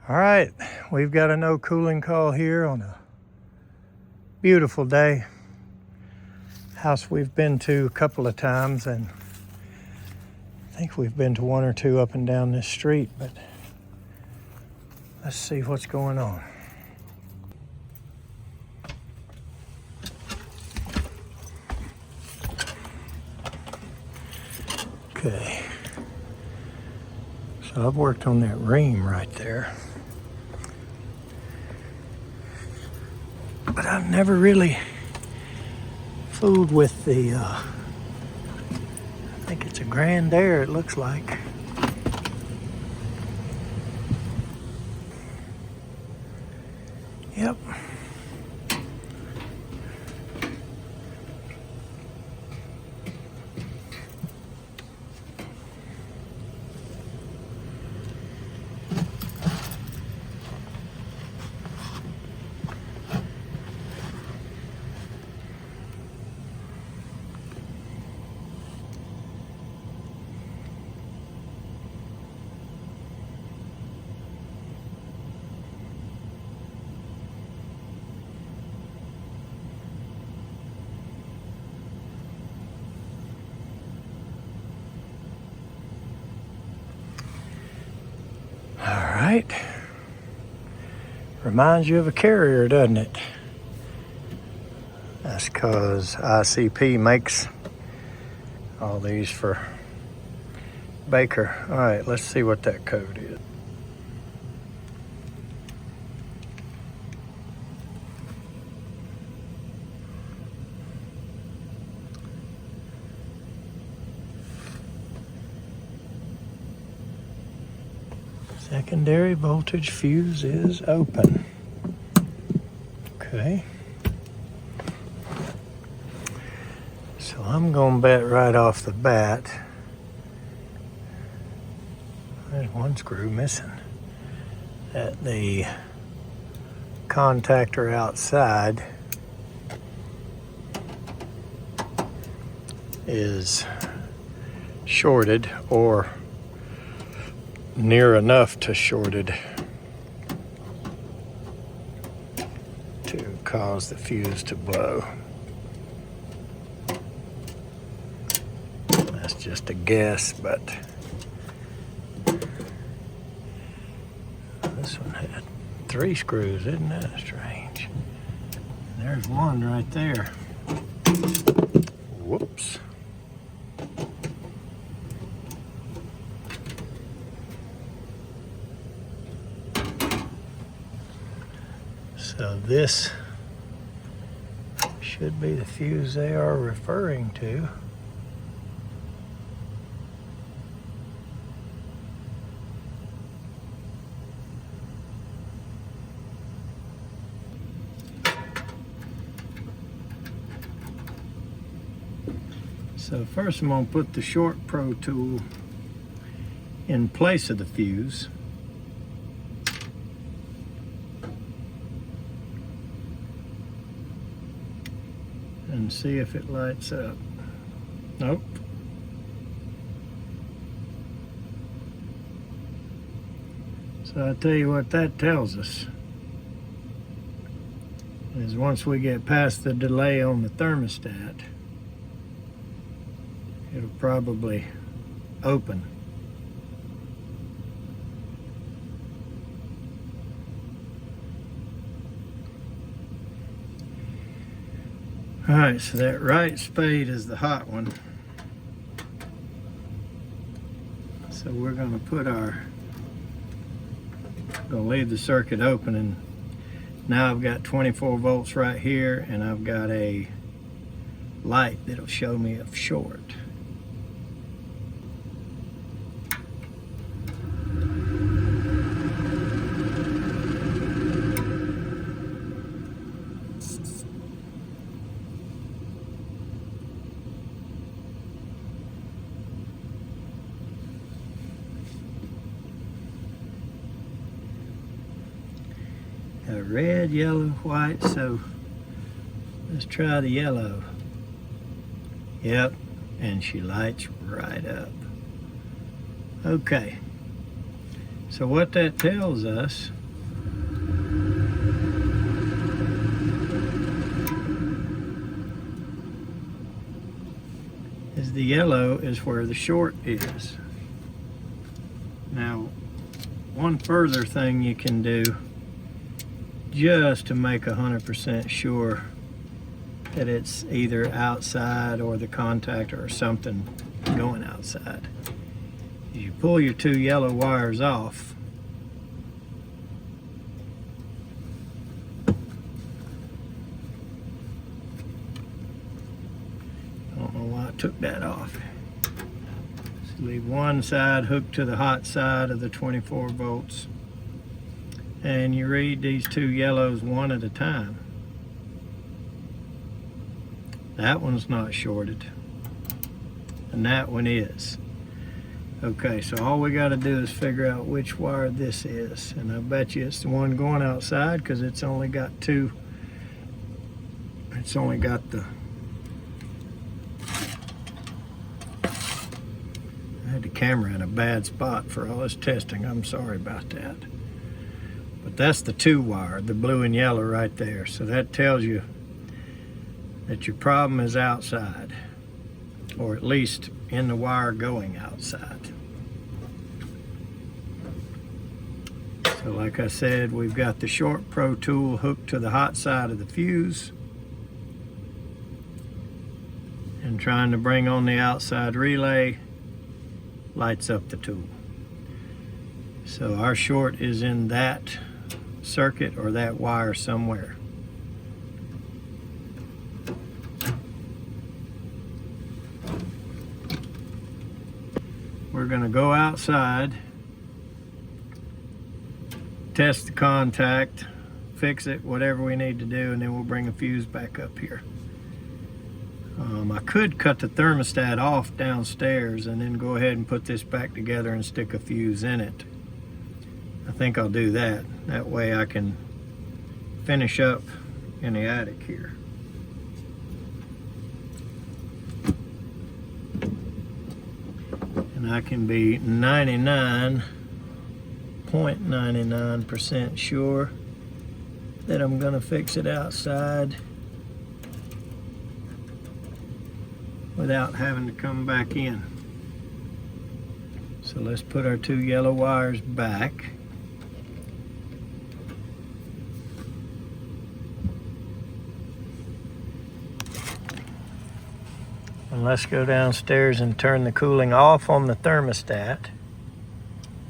All right, we've got a no cooling call here on a beautiful day. House we've been to a couple of times, and I think we've been to one or two up and down this street, but let's see what's going on. Okay, so I've worked on that ream right there, but I've never really fooled with the, I think it's a Grand Aire, it looks like. Yep. All right. Reminds you of a carrier, doesn't it? That's because ICP makes all these for Baker. All right, let's see what that code is. Secondary voltage fuse is open. Okay. So I'm going to bet right off the bat, there's one screw missing, that the contactor outside is shorted or near enough to shorted to cause the fuse to blow. That's just a guess, but this one had 3 screws. Isn't that strange? There's one right there. Whoops. So this should be the fuse they are referring to. So first I'm going to put the short pro tool in place of the fuse. And see if it lights up. Nope. So I'll tell you what that tells us is once we get past the delay on the thermostat, it'll probably open. All right, so that right spade is the hot one. So we're gonna leave the circuit open, and now I've got 24 volts right here, and I've got a light that'll show me if short. Red, yellow, white, so let's try the yellow. Yep, and she lights right up. Okay, So what that tells us is the yellow is where the short is. Now, one further thing you can do just to make 100% sure that it's either outside or the contactor or something going outside. You pull your two yellow wires off. I don't know why I took that off. Just leave one side hooked to the hot side of the 24 volts. And you read these two yellows one at a time. That one's not shorted. And that one is. Okay, so all we got to do is figure out which wire this is. And I bet you it's the one going outside because it's only got two. It's only got the... I had the camera in a bad spot for all this testing. I'm sorry about that. But that's the two wire, the blue and yellow right there. So that tells you that your problem is outside, or at least in the wire going outside. So like I said, we've got the short pro tool hooked to the hot side of the fuse and trying to bring on the outside relay lights up the tool. So our short is in that circuit or that wire somewhere. We're going to go outside, test the contact, fix it, whatever we need to do, and then we'll bring a fuse back up here. I could cut the thermostat off downstairs and then go ahead and put this back together and stick a fuse in it. I think I'll do that. That way I can finish up in the attic here. And I can be 99.99% sure that I'm gonna fix it outside without having to come back in. So let's put our two yellow wires back. And let's go downstairs and turn the cooling off on the thermostat.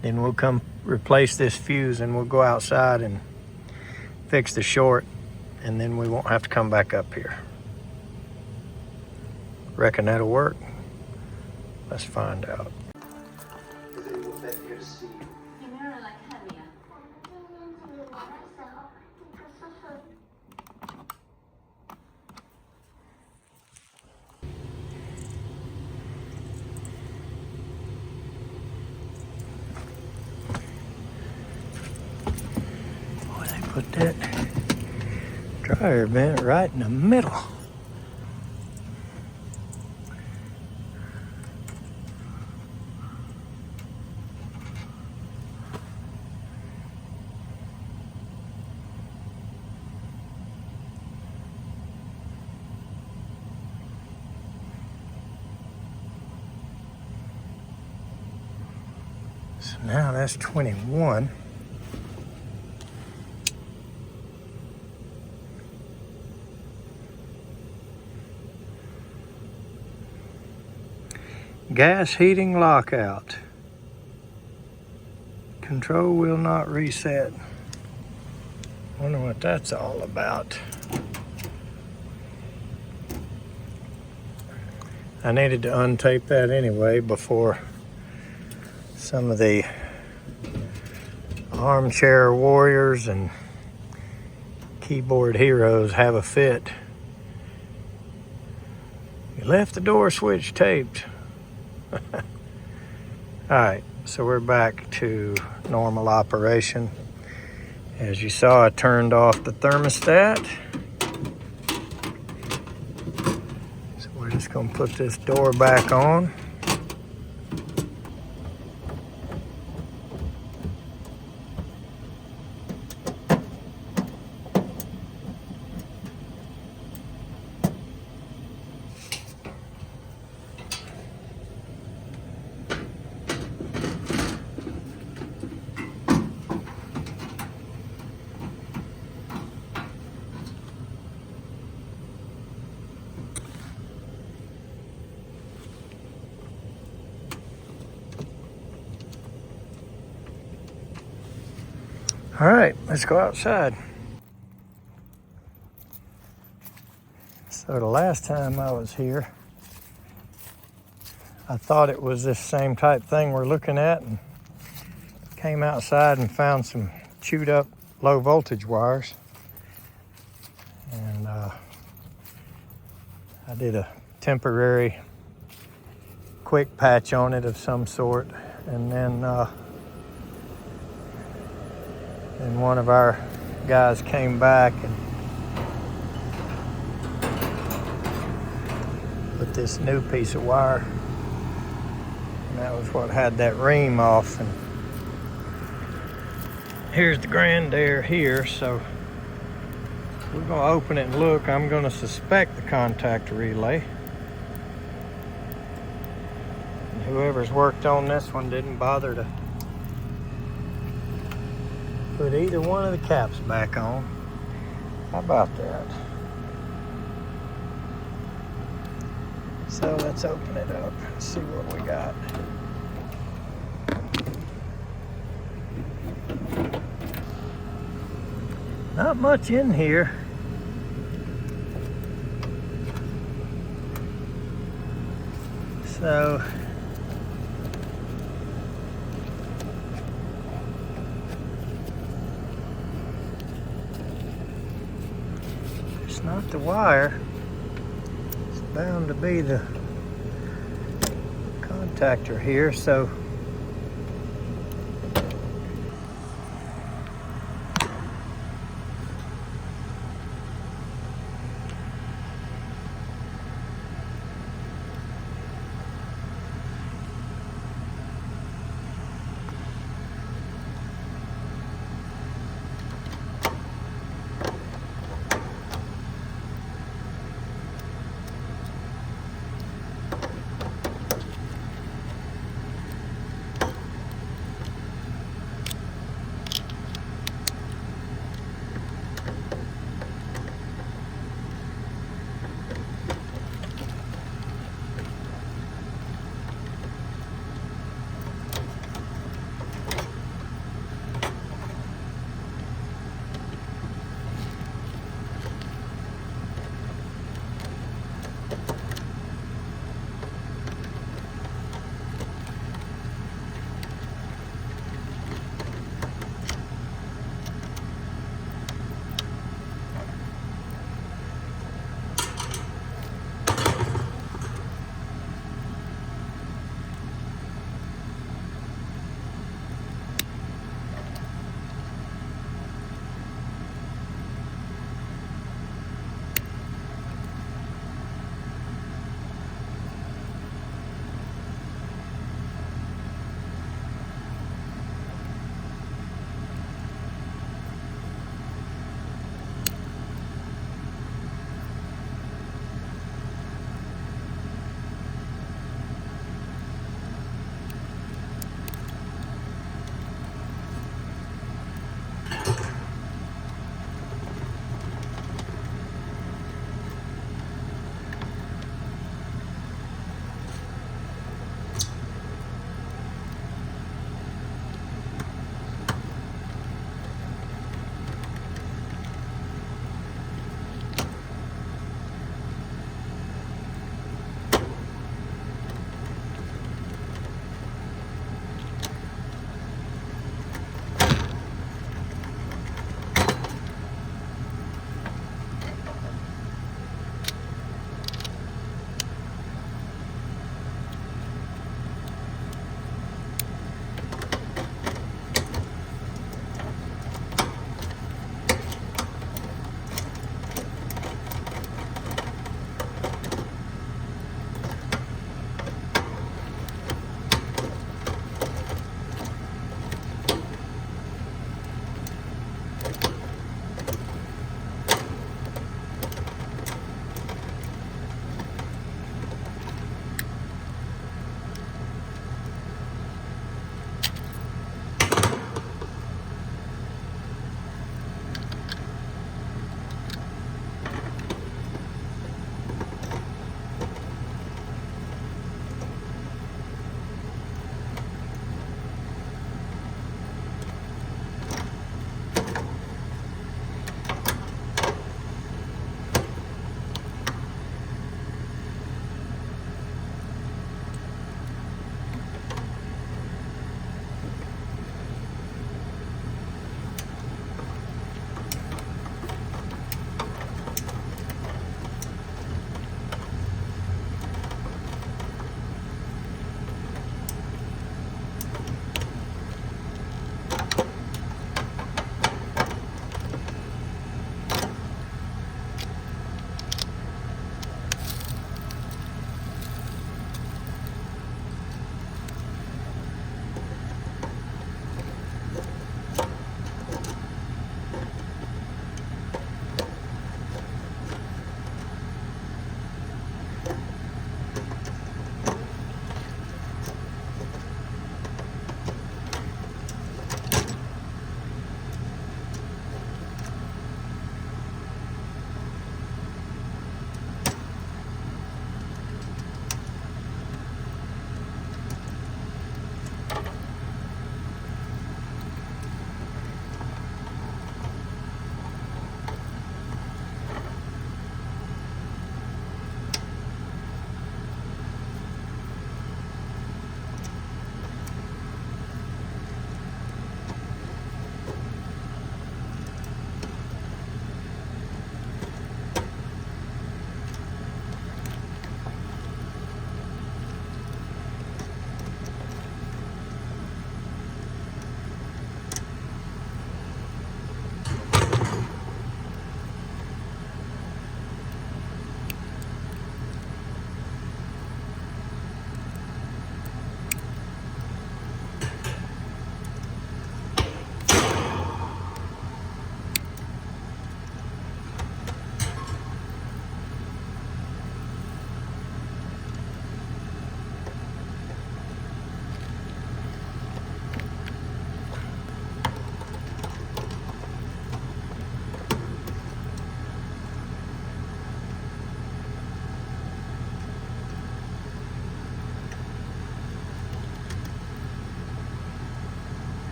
Then we'll come replace this fuse and we'll go outside and fix the short, and then we won't have to come back up here. Reckon that'll work? Let's find out. Boy, they put that dryer vent right in the middle. So now that's 21. Gas heating lockout. Control will not reset. Wonder what that's all about. I needed to untape that anyway before some of the armchair warriors and keyboard heroes have a fit. You left the door switch taped. All right, so we're back to normal operation. As you saw, I turned off the thermostat. So we're just gonna put this door back on. All right, let's go outside. So the last time I was here, I thought it was this same type thing we're looking at, and came outside and found some chewed up low voltage wires. And I did a temporary quick patch on it of some sort. And then one of our guys came back and put this new piece of wire. And that was what had that ream off. And here's the Grand Aire here, so we're going to open it and look. I'm going to suspect the contactor relay. And whoever's worked on this one didn't bother to put either one of the caps back on. How about that? So let's open it up and see what we got. Not much in here. So it's not the wire. It's bound to be the contactor here. So